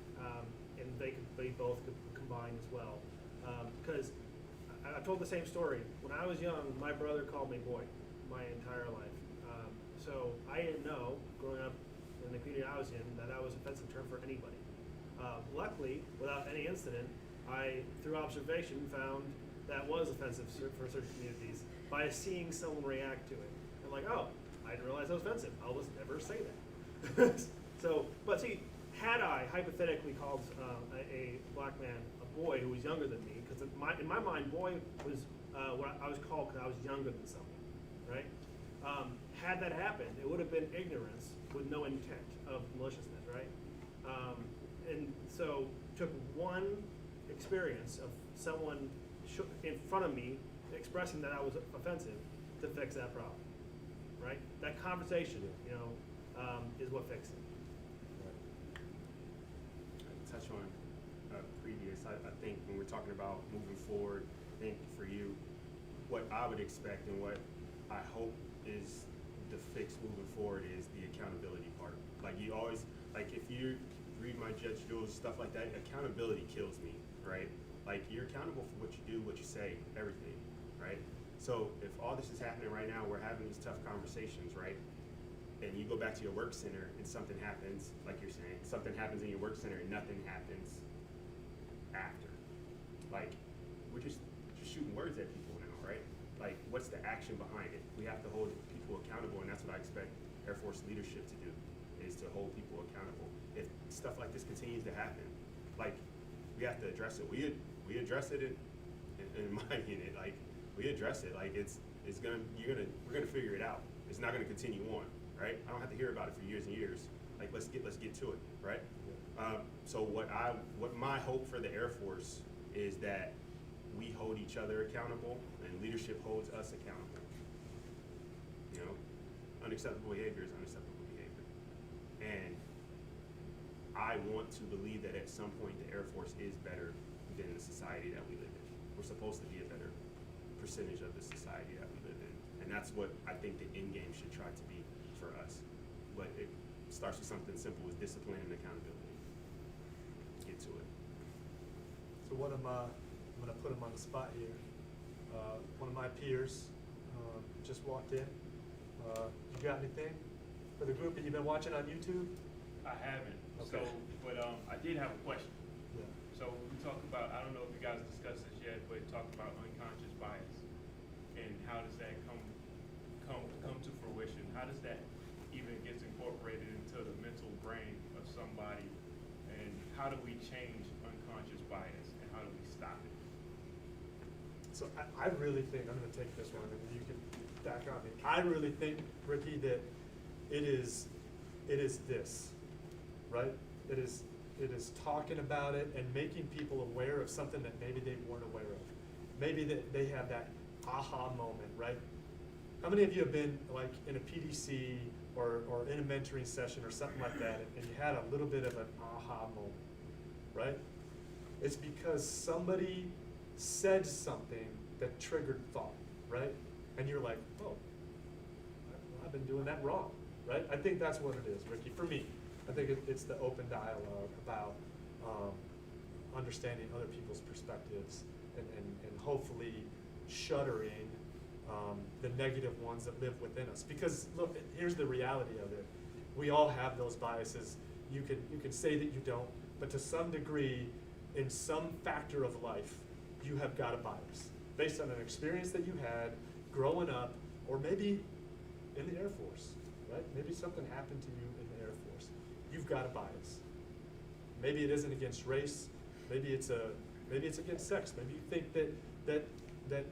And they both could combine as well. Because I've told the same story. When I was young, my brother called me boy my entire life. So I didn't know, growing up in the community I was in, that was an offensive term for anybody. Luckily, without any incident, I, through observation, found that was offensive for certain communities by seeing someone react to it. I'm like, oh, I didn't realize that was offensive. I'll just never say that. So, but see, had I hypothetically called a black man a boy who was younger than me, because in my mind, boy was what I was called because I was younger than someone, right? Had that happened, it would have been ignorance with no intent of maliciousness, right? And so took one experience of someone in front of me expressing that I was offensive to fix that problem, right? That conversation, is what fixed it. Touch on previous, I think when we're talking about moving forward, I think for you, what I would expect and what I hope is the fix moving forward is the accountability part. Like you always, like if you read my Judge Jules, stuff like that, accountability kills me, right? Like you're accountable for what you do, what you say, everything, right? So if all this is happening right now, we're having these tough conversations, right? And you go back to your work center and something happens, like you're saying, something happens in your work center and nothing happens after. Like, we're just shooting words at people now, right? Like, what's the action behind it? We have to hold people accountable, and that's what I expect Air Force leadership to do, is to hold people accountable. If stuff like this continues to happen, like, we have to address it. We address it in my unit, like, we address it. Like, we're gonna figure it out. It's not gonna continue on, right? I don't have to hear about it for years and years. Like, let's get to it, right? So what my hope for the Air Force is that we hold each other accountable and leadership holds us accountable. Unacceptable behavior is unacceptable behavior. And I want to believe that at some point the Air Force is better than the society that we live in. We're supposed to be a better percentage of the society that we live in. And that's what I think the end game should try to be for us. But it starts with something simple as discipline and accountability. Get one of my, I'm gonna put him on the spot here. One of my peers just walked in. You got anything for the group that you've been watching on YouTube? I haven't. Okay. So, but I did have a question. Yeah. So we talked about, I don't know if you guys discussed this yet, but talked about unconscious bias and how does that come to fruition? How does that even get incorporated into the mental brain of somebody? And how do we change unconscious bias and how do we stop it? So I really think, I'm gonna take this one and you can back on me. I really think, Ricky, that it is this, right? It is talking about it and making people aware of something that maybe they weren't aware of. Maybe that they have that aha moment, right? How many of you have been like in a PDC or in a mentoring session or something like that and you had a little bit of an aha moment, right? It's because somebody said something that triggered thought, right? And you're like, oh, I've been doing that wrong, right? I think that's what it is, Ricky, for me. I think it's the open dialogue about understanding other people's perspectives and hopefully shuttering the negative ones that live within us. Because look, here's the reality of it. We all have those biases. You can say that you don't, but to some degree, in some factor of life, you have got a bias based on an experience that you had growing up, or maybe in the Air Force, right? Maybe something happened to you in the Air Force. You've got a bias. Maybe it isn't against race. Maybe it's against sex. Maybe you think that man,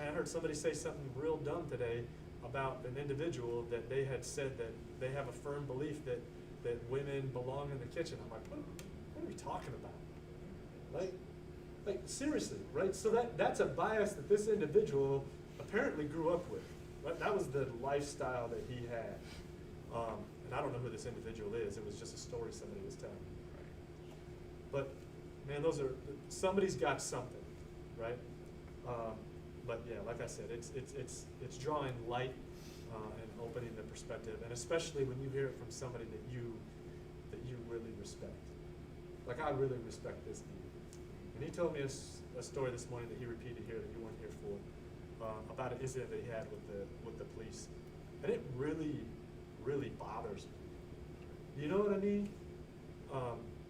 I heard somebody say something real dumb today about an individual that they had said that they have a firm belief that women belong in the kitchen. I'm like, what are we talking about? Like seriously, right? So that's a bias that this individual apparently grew up with. Right? That was the lifestyle that he had. And I don't know who this individual is. It was just a story somebody was telling me. But man, somebody's got something, right? But yeah, like I said, it's drawing light and opening the perspective, and especially when you hear it from somebody that you really respect. Like I really respect this dude. And he told me a story this morning that he repeated here that you weren't here for, about an incident that he had with the police, and it really, really bothers me. You know what I mean?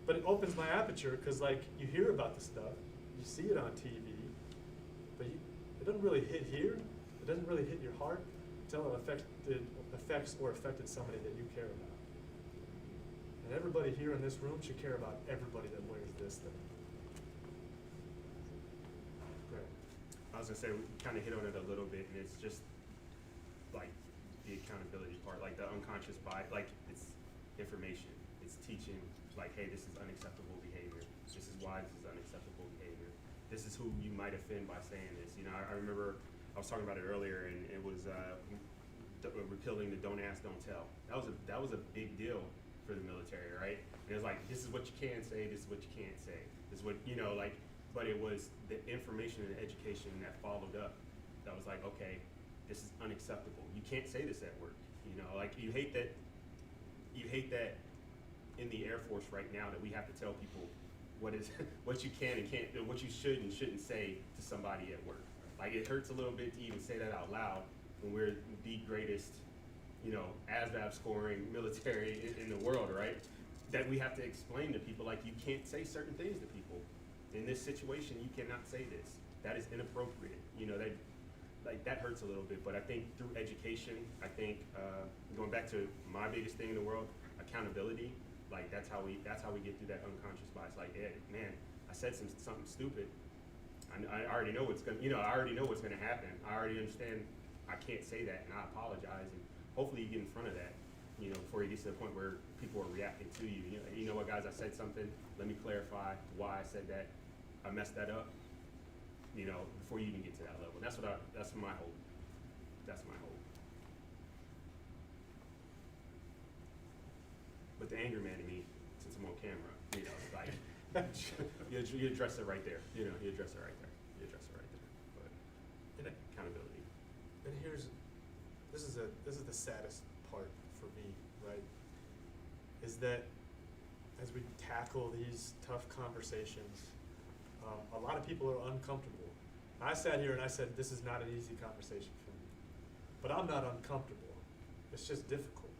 But it opens my aperture because, like, you hear about the stuff, you see it on TV, but it doesn't really hit here. It doesn't really hit your heart until it affected somebody that you care about. And everybody here in this room should care about everybody that wears this thing. Great. I was gonna say, we kind of hit on it a little bit, and it's just like the accountability part, like the unconscious bias, like it's information, it's teaching, like, hey, this is unacceptable behavior. This is why this is unacceptable behavior. This is who you might offend by saying this. You know, I remember I was talking about it earlier, and it was repealing the don't ask, don't tell. That was a big deal for the military, right? And it was like, this is what you can say, this is what you can't say. This is what, you know, like, but it was the information and the education that followed up that was like, okay, this is unacceptable. You can't say this at work. You know, like you hate that in the Air Force right now that we have to tell people what you can and can't, what you should and shouldn't say to somebody at work. Like it hurts a little bit to even say that out loud when we're the greatest, you know, ASVAB scoring military in the world, right? That we have to explain to people, like, you can't say certain things to people. In this situation, you cannot say this. That is inappropriate. You know, that hurts a little bit. But I think through education, I think going back to my biggest thing in the world, accountability. Like that's how we get through that unconscious bias. Like, hey, man, I said something stupid. I already know what's I already know what's gonna happen. I already understand I can't say that, and I apologize. And hopefully you get in front of that, you know, before you get to the point where people are reacting to you. You know what, guys? I said something. Let me clarify why I said that. I messed that up. You know, before you even get to that level. That's my hope. That's my hope. But the anger man in me, since I'm on camera, you know, like you address it right there. You know, you address it right there. But accountability. And this is the saddest part for me, right? Is that as we tackle these tough conversations, A lot of people are uncomfortable. I sat here and I said, this is not an easy conversation for me. But I'm not uncomfortable. It's just difficult,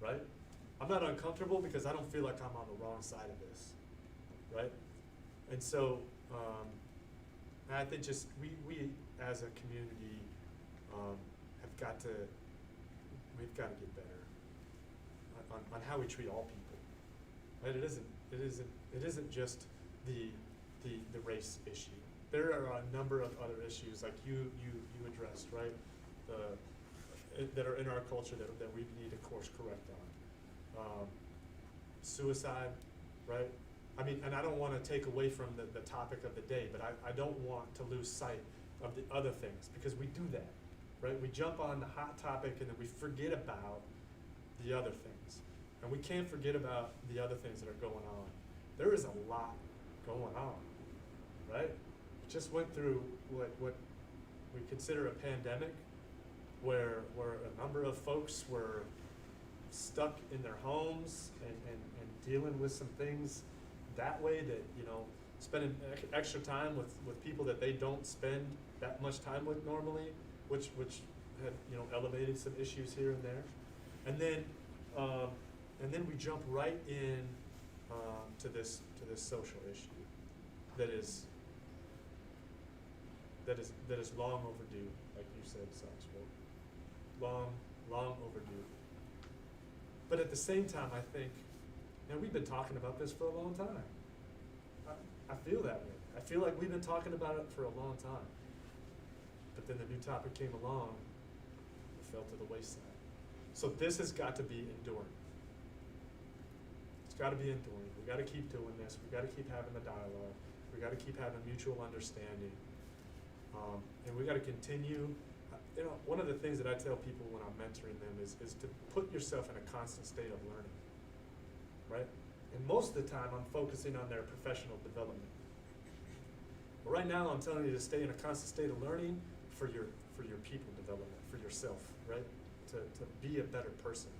right? I'm not uncomfortable because I don't feel like I'm on the wrong side of this, right? And so, I think just we as a community have got to, we've got to get better on how we treat all people, right? It isn't just the race issue. There are a number of other issues like you addressed, right? That are in our culture that we need to course correct on. Suicide, right? I mean, and I don't want to take away from the topic of the day, but I don't want to lose sight of the other things because we do that, right? We jump on the hot topic and then we forget about the other things. And we can't forget about the other things that are going on. There is a lot going on, right? We just went through what we consider a pandemic where a number of folks were stuck in their homes and dealing with some things that way that, spending extra time with people that they don't spend that much time with normally, which had, elevated some issues here and there. And then we jump right in to this social issue that is long overdue, like you said, Salisbury. Long overdue. But at the same time, I think, we've been talking about this for a long time. I feel that way. I feel like we've been talking about it for a long time. But then the new topic came along, it fell to the wayside. So this has got to be enduring. It's got to be enduring. We got to keep doing this. We got to keep having the dialogue. We got to keep having mutual understanding. And we got to continue. One of the things that I tell people when I'm mentoring them is to put yourself in a constant state of learning, right? And most of the time, I'm focusing on their professional development. But right now, I'm telling you to stay in a constant state of learning for your people development, for yourself, right? To be a better person.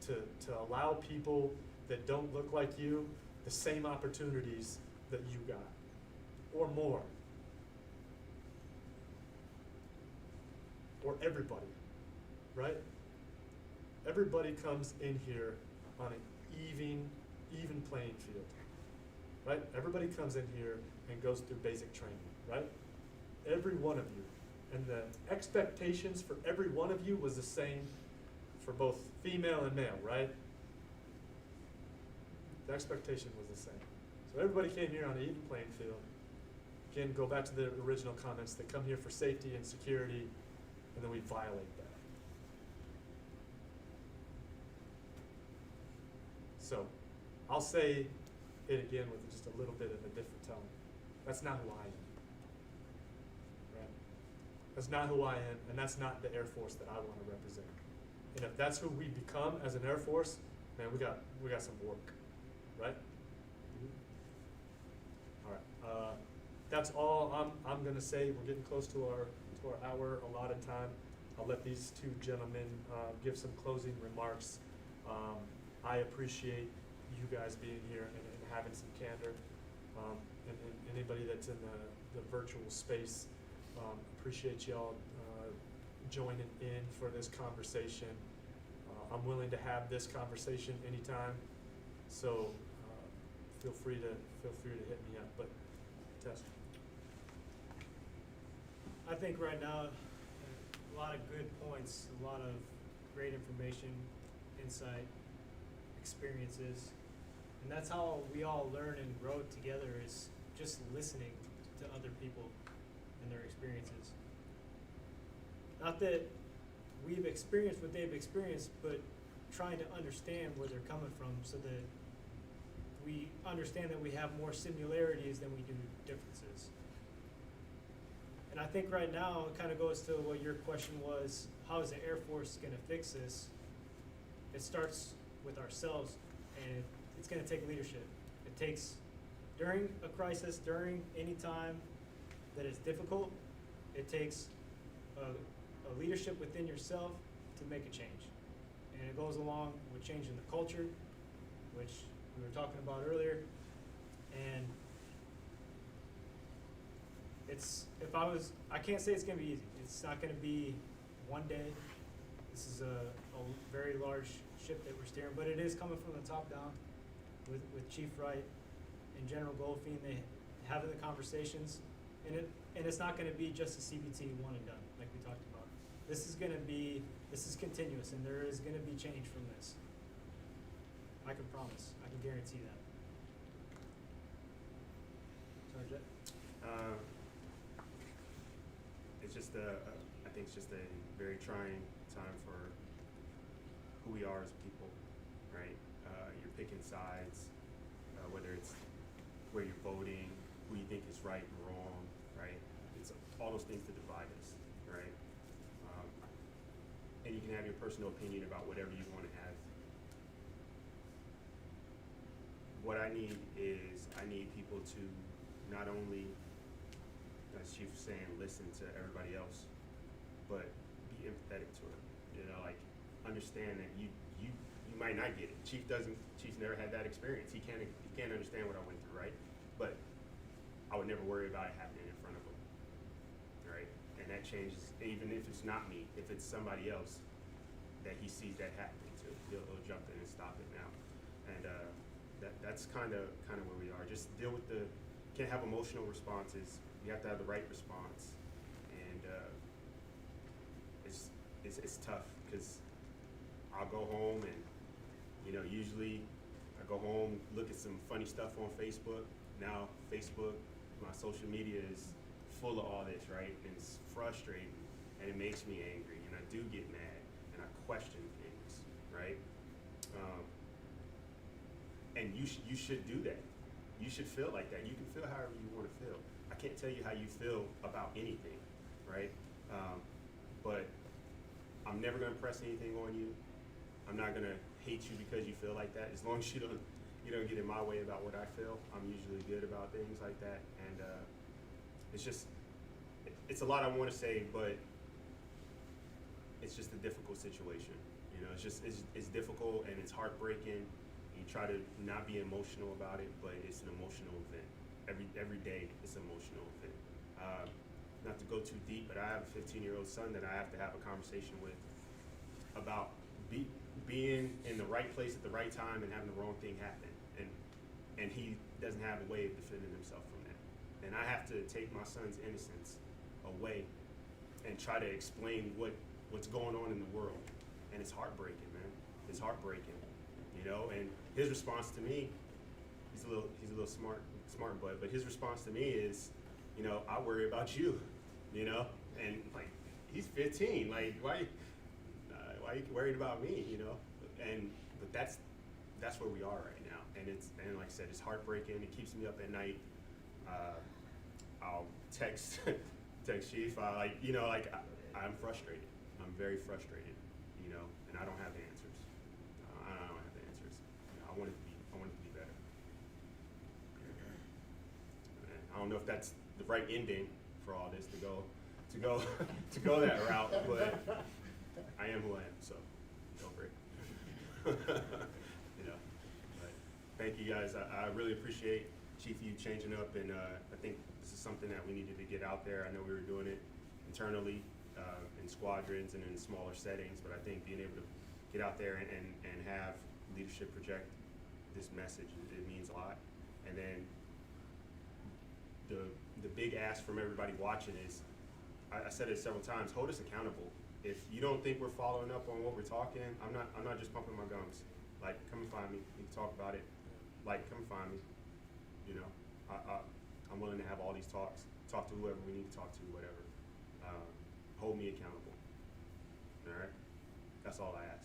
To allow people that don't look like you the same opportunities that you got, or more. Or everybody, right? Everybody comes in here on an even playing field, right? Everybody comes in here and goes through basic training, right? Every one of you. And the expectations for every one of you was the same for both female and male, right? The expectation was the same. So everybody came here on an even playing field. Again, go back to the original comments. They come here for safety and security, and then we violate that. So I'll say it again with just a little bit of a different tone. That's not who I am. Right? That's not who I am, and that's not the Air Force that I want to represent. And if that's who we become as an Air Force, man, we got some work, right? All right. That's all I'm going to say. We're getting close to our hour allotted time. I'll let these two gentlemen give some closing remarks. I appreciate you guys being here and having some candor. And anybody that's in the virtual space, appreciate y'all joining in for this conversation. I'm willing to have this conversation anytime, so feel free to hit me up. But Tess. I think right now, a lot of good points, a lot of great information, insight, experiences, and that's how we all learn and grow together, is just listening to other people and their experiences. Not that we've experienced what they've experienced, but trying to understand where they're coming from so that we understand that we have more similarities than we do differences. And I think right now it kind of goes to what your question was, how is the Air Force going to fix this? It starts with ourselves, and it's going to take leadership. It takes, during a crisis, during any time that is difficult, it takes a leadership within yourself to make a change. And it goes along with changing the culture, which we were talking about earlier, and I can't say it's gonna be easy. It's not gonna be one day. This is a very large ship that we're steering, but it is coming from the top down with Chief Wright and General Goldfein. They having the conversations, and it's not gonna be just a CBT one and done, like we talked about. This is continuous, and there is gonna be change from this. I can promise, I can guarantee that. Sorry, Jet? It's just I think it's just a very trying time for who we are as people, right? You're picking sides, whether it's where you're voting, who you think is right and wrong, right? It's all those things to divide us, right? And you can have your personal opinion about whatever you want to have. What I need is I need people to not only, as Chief was saying, listen to everybody else, but be empathetic to it. You know, like understand that you might not get it. Chief's never had that experience. He can't understand what I went through, right? But I would never worry about it happening in front of him, right? And that changes, even if it's not me, if it's somebody else that he sees that happening to, he'll jump in and stop it now. And that's kind of where we are. Just deal with can't have emotional responses. You have to have the right response, and it's tough because I'll go home and usually I go home, look at some funny stuff on Facebook. Now Facebook, my social media is full of all this, right? And it's frustrating, and it makes me angry, and I do get mad, and I question things, right? And you should do that. You should feel like that. You can feel however you want to feel. I can't tell you how you feel about anything, right? But I'm never going to press anything on you. I'm not going to hate you because you feel like that. As long as you don't get in my way about what I feel, I'm usually good about things like that. And it's a lot I want to say, but it's just a difficult situation. It's difficult and it's heartbreaking. You try to not be emotional about it, but it's an emotional event. Every day it's an emotional event. Not to go too deep, but I have a 15-year-old son that I have to have a conversation with about being in the right place at the right time and having the wrong thing happen. And he doesn't have a way of defending himself from that. And I have to take my son's innocence away and try to explain what's going on in the world. And it's heartbreaking, man. It's heartbreaking. And his response to me, he's a little smart boy, but his response to me is, I worry about you, and like he's 15, like why are you worried about me, but that's where we are right now, and like I said, it's heartbreaking. It keeps me up at night. I'll text Chief, I'm frustrated. I'm very frustrated, and I don't have the answers. I want it to be better. And I don't know if that's the right ending for all this to go that route, but I am who I am, so go for it. But thank you guys. I really appreciate Chief you changing up, and I think this is something that we needed to get out there. I know we were doing it internally in squadrons and in smaller settings, but I think being able to get out there and have leadership project this message, it means a lot. And then the big ask from everybody watching is, I said it several times, hold us accountable. If you don't think we're following up on what we're talking, I'm not just pumping my gums. Like, come and find me. We can talk about it. Like, come and find me. I'm willing to have all these talks. Talk to whoever we need to talk to, whatever. Hold me accountable. All right? That's all I ask.